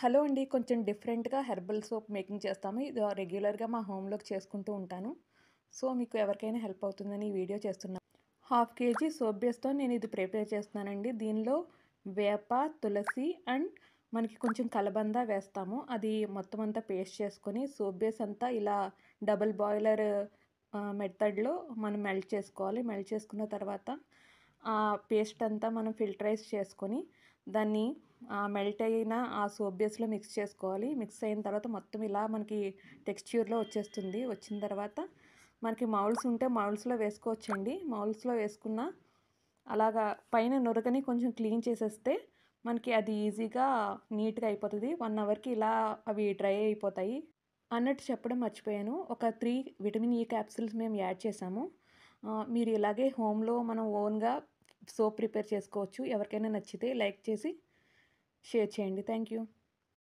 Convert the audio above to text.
Hello అండి. కొంచెం డిఫరెంట్‌గా హెర్బల్ సోప్ మేకింగ్ చేస్తాము. ఇది రెగ్యులర్‌గా మా హోమ్‌లోకి చేసుకుంటూ ఉంటాను. సో, మీకు ఎవరికైనా హెల్ప్ అవుతుందని ఈ వీడియో చేస్తున్నా. హాఫ్ కేజీ సోప్ బేస్‌తో నేను ఇది ప్రిపేర్ చేస్తున్నానండి. దీనిలో వేప, తులసి అండ్ మనకి కొంచెం కలబంద వేస్తాము. అది మొత్తం అంతా పేస్ట్ చేసుకొని సోప్ బేస్ అంతా ఇలా డబుల్ బాయిలర్ మెథడ్‌లో మనం మెల్ట్ చేసుకోవాలి. మెల్ట్ చేసుకున్న తర్వాత ఆ పేస్ట్ అంతా మనం ఫిల్టరైజ్ చేసుకొని దాన్ని మెల్ట్ అయిన ఆ సోప్ బేస్‌లో మిక్స్ చేసుకోవాలి. మిక్స్ అయిన తర్వాత మొత్తం ఇలా మనకి టెక్స్చర్‌లో వచ్చేస్తుంది. వచ్చిన తర్వాత మనకి మౌల్డ్స్ ఉంటే మౌల్డ్స్‌లో వేసుకోవచ్చండి. మౌల్డ్స్‌లో వేసుకున్న అలాగా పైన నురగని కొంచెం క్లీన్ చేసేస్తే మనకి అది ఈజీగా నీట్‌గా అయిపోతది. 1 అవర్‌కి ఇలా అవి డ్రై అయిపోతాయి. అన్నట్టు చెప్పడం మర్చిపోయాను. ఒక 3 విటమిన్ ఈ క్యాప్సూల్స్ మేము యాడ్ చేసాము. మీరు ఇలాగే హోమ్‌లో మనం ఓన్‌గా సోప్ ప్రిపేర్ చేసుకోవచ్చు. ఎవరికైనా నచ్చితే లైక్ చేసి షేర్ చేయండి. Thank you.